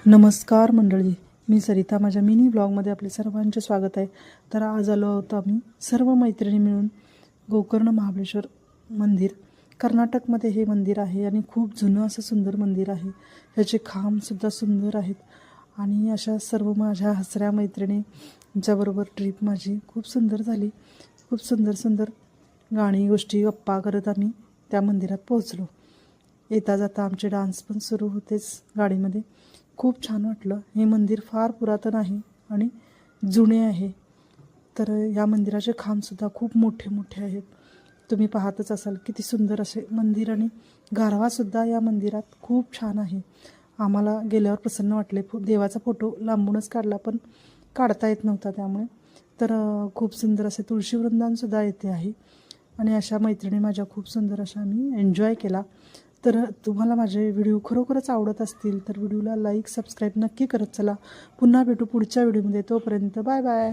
नमस्कार मंडळी, मी सरिता. माझ्या मिनी ब्लॉगमध्ये आपले सर्वांचे स्वागत आहे. तर आज आलो आहोत आम्ही सर्व मैत्रिणी मिळून गोकर्ण महाबळेश्वर मंदिर. कर्नाटकमध्ये हे मंदिर आहे आणि खूप जुनं असं सुंदर मंदिर आहे. ह्याचे खांबसुद्धा सुंदर आहेत आणि अशा सर्व माझ्या हसऱ्या मैत्रिणींच्याबरोबर ट्रीप माझी खूप सुंदर झाली. खूप सुंदर सुंदर गाणी गोष्टी गप्पा करत आम्ही त्या मंदिरात पोहोचलो. येता जाता आमचे डान्स पण सुरू होतेच गाडीमध्ये. खूप छान वाटलं. हे मंदिर फार पुरातन आहे आणि जुने आहे. तर या मंदिराचे खांबसुद्धा खूप मोठे मोठे आहेत. तुम्ही पाहतच असाल किती सुंदर असे मंदिर आणि गारवासुद्धा या मंदिरात खूप छान आहे. आम्हाला गेल्यावर प्रसन्न वाटले. देवाचा फोटो लांबूनच काढला पण काढता येत नव्हता त्यामुळे. तर खूप सुंदर असे तुळशी वृंदावनसुद्धा येथे आहे आणि अशा मैत्रिणी माझ्या खूप सुंदर अशा आम्ही एन्जॉय केला. तर तुम्हाला माझे व्हिडिओ खरोखरच आवडत असतील तर व्हिडिओला लाईक सबस्क्राईब नक्की करत चला. पुन्हा भेटू पुढच्या व्हिडिओमध्ये. तोपर्यंत बाय बाय.